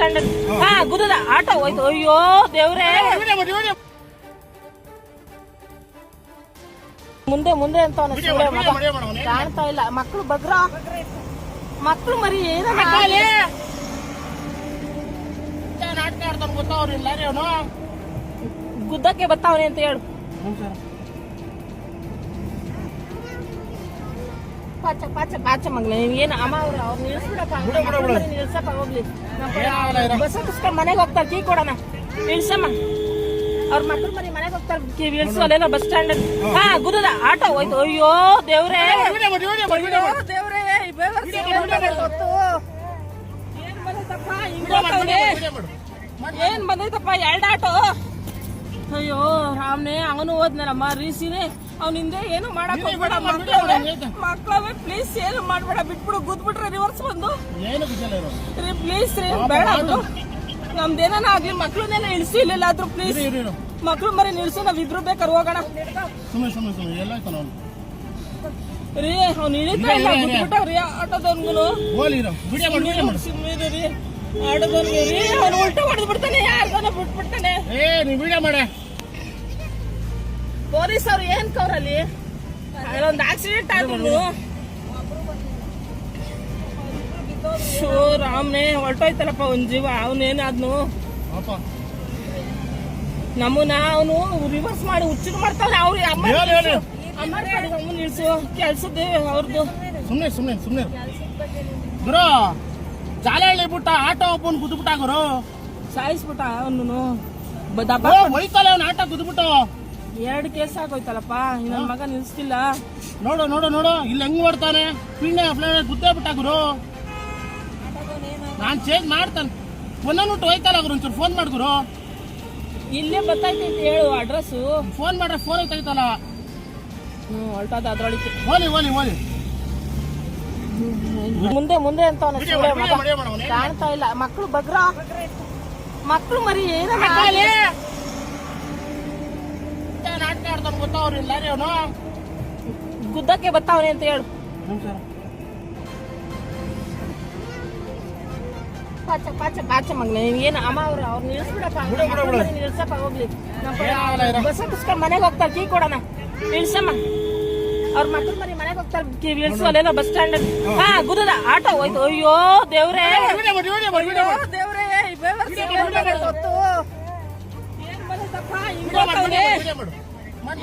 Stand ಹಾ ಗುದ್ದದ auto ಹೋಯ್ತು. ಅಯ್ಯೋ ದೇವ್ರೇ, ಮುಂದೆ ಮುಂದೆ ಅಂತ ಕಾಣ್ತಾ ಇಲ್ಲ. ಮಕ್ಕಳು ಬಗ್ರ, ಮಕ್ಕಳು ಮರಿ ಏನ ನಾಟಕ ಆಡ್ತಾನೆ ಗೊತ್ತಾವ್ರಿಲ್ಲ ಅವನು ಗುದ್ದಕ್ಕೆ ಬರ್ತಾವನೆ ಅಂತ ಹೇಳು. ಪಾಚ ಪಾಚ ಪಾಚ ಮಗ್ಲ ಏನ ಅಮ್ಮ ಅವ್ರು ನಿಲ್ಸ್ಬಿಡಪ್ಪ, ನಿಲ್ಸಪ್ಪ ಹೋಗ್ಲಿ. ಬಸ್ ಹತ್ತಿಸ್ಕೊಂಡು ಮನೆಗೆ ಹೋಗ್ತಾರೆ, ಕೀ ಕೊಡೋಣ ನಿಲ್ಸಮ್ಮ. ಅವ್ರ ಮಕ್ಕಳು ಮರಿ ಮನೆಗೆ ಹೋಗ್ತಾರೆ, ಇಳಿಸುವಲ್ಲೇನೋ ಬಸ್ ಸ್ಟ್ಯಾಂಡ್ ಹಾ ಗುದ್ದದ ಆಟೋ ಹೋಯ್ತು. ಅಯ್ಯೋ ದೇವ್ರೇ, ದೇವ್ರೇ ಏನ್ ಬಂದೈತಪ್ಪ, ಎರಡು ಆಟೋ. ಅಯ್ಯೋ ರಾಮ್ನೆ, ಅವನು ಹೋದ್ನಲ್ಲಮ್ಮ ರೀಸಿನೇ, ಅವ್ನ ಹಿಂದೆ ಏನು ಮಾಡಕ್ ಹೋಗ್ಬೇಡ. ಮಕ್ಕಳವೇ ಪ್ಲೀಸ್ ಏನು ಮಾಡ್ಬೇಡ, ಬಿಟ್ಬಿಡು, ಗುದ್ಬಿಟ್ರೆ ರಿವರ್ಸ್ ಬಂದು ಪ್ಲೀಸ್ ರೀ, ಬೇಡ ಬಿಡು. ನಮ್ದೇನ ಆಗ್ಲಿ, ಮಕ್ಳನ್ನೆಲ್ಲ ಇಳಿಸಿ ಇಲ್ಲಾದ್ರು ಪ್ಲೀಸ್. ಮಕ್ಳು ಮರಿ ನಿಲ್ಸು, ನಾವಿಬ್ರು ಬೇಕಾದ್ರೆ ಹೋಗೋಣ ರೀ. ಅವ್ನು ಇಳಿತಾ ಇಲ್ಲ, ಗುದ್ಬಿಟ್ಟವ್ರಿ ಆಟೋದವ್ನು. ಸುಮ್ಮನೆ ರೀ ಆಟೋದವ್ನಿಗೆ ರೀ, ಅವ್ನು ಉಲ್ಟಾ ಹೊಡೆದು ಬಿಡ್ತಾನೆ, ಯಾರ್ದಾನ ಬಿಟ್ಬಿಡ್ತಾನೆ. ಪೊಲೀಸ್ ಅವ್ರು ಏನ್ ಕವ್ರಲ್ಲಿ ಒಂದು ಆಕ್ಸಿಡೆಂಟ್ ಆದ್ರು. ಶೋ ರಾಮ್ನೆ, ಹೊರಟೋಯ್ತಲ್ಲಪ್ಪ ಒಂದ್ ಜೀವ. ಅವನೇನಾದ್ನು ನಮ್ಮನ್ನ ಅವನು ರಿವರ್ಸ್ ಮಾಡಿ ಹುಚ್ಚಿನ ಮಾಡ್ತಾನೆ. ಅವ್ರು ಅಮ್ಮ ನಿಲ್ಸು, ಕೆಲ್ಸದ್ದು ಅವ್ರದ್ದು. ಸುಮ್ನೆ ಸುಮ್ನೆ ಸುಮ್ನೆ ಗುರು, ಜಾಲಹಳ್ಳಿ ಬಿಟ್ಟ ಆಟೋ ಒಬ್ಬನ್ ಗುದ್ಬಿಟ್ಟ ಗುರು, ಸಾಯಿಸ್ಬಿಟ್ಟ ಅವನು. ಹೋಯ್ತಲ್ಲ ಅವ್ನ ಆಟೋ ಗುದ್ಬಿಟ್ಟು. 2 ಕೇಸ್ ಆಗೋಯ್ತಲ್ಲಪ್ಪ, ನನ್ನ ಮಗ ನಿಲ್ಸ್ತಿಲ್ಲ. ನೋಡು ನೋಡು ನೋಡು, ಇಲ್ಲಿ ಹೆಂಗ್ ಮಾಡ್ತಾನೆ, ಪಿಣ್ಣೆ ಗುದ್ದೇ ಬಿಟ್ಟ ಗುರು. ನಾನ್ ಚೇಂಜ್ ಮಾಡ್ತಾನೆ, ಒಂದೊಂದು ಹೋಯ್ತಲ್ಲ ಗುರು, ಒಂಚೂರು ಫೋನ್ ಮಾಡ್ ಗುರು. ಇಲ್ಲೇ ಬರ್ತೈತೆ ಅಂತ ಹೇಳು ಅಡ್ರೆಸ್. ಫೋನ್ ಮಾಡ್ರೆ ಫೋನ್ ಐತೈತಲ್ಲ. ಹೊಲ್ಟದ ಅದ್ರೊಳಗೆ ಹೋಲಿ ಹೋಲಿ ಹೋಲಿ. ಮುಂದೆ ಮುಂದೆ ಅಂತ ಕಾಣ್ತಾ ಇಲ್ಲ. ಮಕ್ಕಳು ಬಗ್ರ, ಮಕ್ಕಳು ಮರಿ ಏನ ನಾಟಕ ಆಡ್ತಾನೆ ಗೊತ್ತಾವ್ರಿಲ್ಲ ಅವನು ಗುದ್ದಕ್ಕೆ ಬರ್ತಾವನೆ ಅಂತ ಹೇಳು. ಪಾಚ ಪಾಚ ಪಾಚ ಮಗ್ಲ ಏನ ಅಮ್ಮ ಅವ್ರು ನಿಲ್ಸ್ಬಿಡಪ್ಪ, ನಿಲ್ಸಪ್ಪ ಹೋಗ್ಲಿ. ಬಸ್ ಹತ್ತಿಸ್ಕೊಂಡು ಮನೆಗೆ ಹೋಗ್ತಾರೆ, ಕೀ ಕೊಡೋಣ ನಿಲ್ಸಮ್ಮ. ಅವ್ರ ಮಕ್ಕಳು ಮರಿ ಮನೆಗೆ ಹೋಗ್ತಾರೆ, ಇಳಿಸುವಲ್ಲೇನೋ ಬಸ್ ಸ್ಟ್ಯಾಂಡ್ ಹಾ ಗುದ್ದದ ಆಟೋ ಹೋಯ್ತು. ಅಯ್ಯೋ ದೇವ್ರೇ, ದೇವ್ರೇ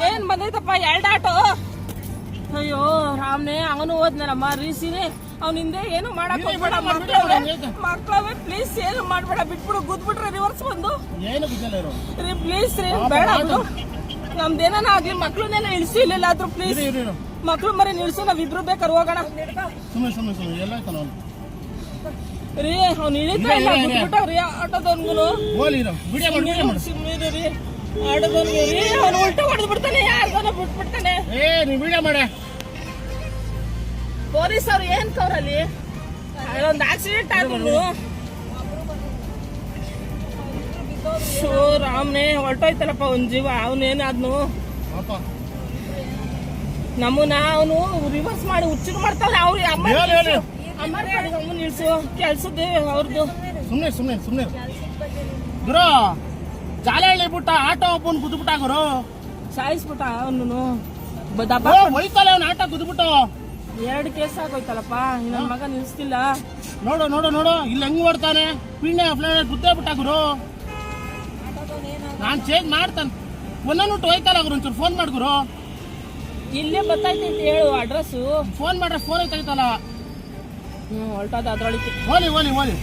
ಏನ್ ಬಂದೈತಪ್ಪ, ಎರಡು ಆಟೋ. ಅಯ್ಯೋ ರಾಮ್ನೆ, ಅವನು ಹೋದ್ನಲ್ಲಮ್ಮ ರೀಸಿನೇ, ಅವ್ನ ಹಿಂದೆ ಏನು ಮಾಡಕ್ ಹೋಗ್ಬೇಡ. ಮಕ್ಕಳವೇ ಪ್ಲೀಸ್ ಏನು ಮಾಡ್ಬೇಡ, ಬಿಟ್ಬಿಡು, ಗುದ್ಬಿಟ್ರೆ ರಿವರ್ಸ್ ಬಂದು ಪ್ಲೀಸ್ ರೀ, ಬೇಡ ಬಿಡು. ನಮ್ದೇನ ಆಗ್ಲಿ, ಮಕ್ಳನ್ನೆಲ್ಲ ಇಳಿಸಿ ಇಲ್ಲಾದ್ರು ಪ್ಲೀಸ್. ಮಕ್ಳು ಮರಿ ನಿಲ್ಸು, ನಾವಿಬ್ರು ಬೇಕಾದ್ರೆ ಹೋಗೋಣ ರೀ. ಅವ್ನು ಇಳಿತಾ ಇಲ್ಲ, ಗುದ್ಬಿಟ್ಟವ್ರಿ ಆಟೋದವ್ನು. ಸುಮ್ಮನೆ ರೀ ಆಟೋದವ್ನಿಗೆ ರೀ, ಅವ್ನು ಉಲ್ಟಾ ಹೊಡೆದು ಬಿಡ್ತಾನೆ, ಯಾರ್ದಾನ ಬಿಟ್ಬಿಡ್ತಾನೆ. ಪೊಲೀಸ್ ಅವ್ರು ಏನ್ ಕವ್ರಲ್ಲಿ ಒಂದು ಆಕ್ಸಿಡೆಂಟ್ ಆದ್ರು. ಶೋ ರಾಮ್ನೆ, ಹೊರಟೋಯ್ತಲ್ಲಪ್ಪ ಒಂದ್ ಜೀವ. ಅವನೇನಾದ್ನು ನಮ್ಮನ್ನ ಅವನು ರಿವರ್ಸ್ ಮಾಡಿ ಹುಚ್ಚಿನ ಮಾಡ್ತಾನೆ. ಅವ್ರು ಅಮ್ಮ ನಿಲ್ಸು, ಕೆಲ್ಸದ್ದು ಅವ್ರದ್ದು. ಸುಮ್ನೆ ಸುಮ್ನೆ ಸುಮ್ನೆ ಗುರು, ಜಾಲಹಳ್ಳಿ ಬಿಟ್ಟ ಆಟೋ ಒಬ್ಬನ್ ಗುದ್ಬಿಟ್ಟ ಗುರು, ಸಾಯಿಸ್ಬಿಟ್ಟ ಅವನು. ಹೋಯ್ತಲ್ಲ ಅವ್ನ ಆಟೋ ಗುದ್ಬಿಟ್ಟು. 2 ಕೇಸ್ ಆಗೋಯ್ತಲ್ಲಪ್ಪ, ನನ್ನ ಮಗ ನಿಲ್ಸ್ತಿಲ್ಲ. ನೋಡು ನೋಡು ನೋಡು, ಇಲ್ಲಿ ಹೆಂಗ್ ಮಾಡ್ತಾನೆ, ಪಿಣ್ಣೆ ಗುದ್ದೇ ಬಿಟ್ಟ ಗುರು. ನಾನ್ ಚೇಂಜ್ ಮಾಡ್ತಾನೆ, ಒಂದೊಂದು ಹೋಯ್ತಲ್ಲ ಗುರು, ಒಂಚೂರು ಫೋನ್ ಮಾಡ್ ಗುರು. ಇಲ್ಲೇ ಬರ್ತೈತೆ ಅಂತ ಹೇಳು ಅಡ್ರೆಸ್. ಫೋನ್ ಮಾಡ್ರೆ ಫೋನ್ ಐತೈತಲ್ಲ. ಹೊಲ್ಟದ ಅದ್ರೊಳಗೆ ಹೋಲಿ ಹೋಲಿ ಹೋಲಿ.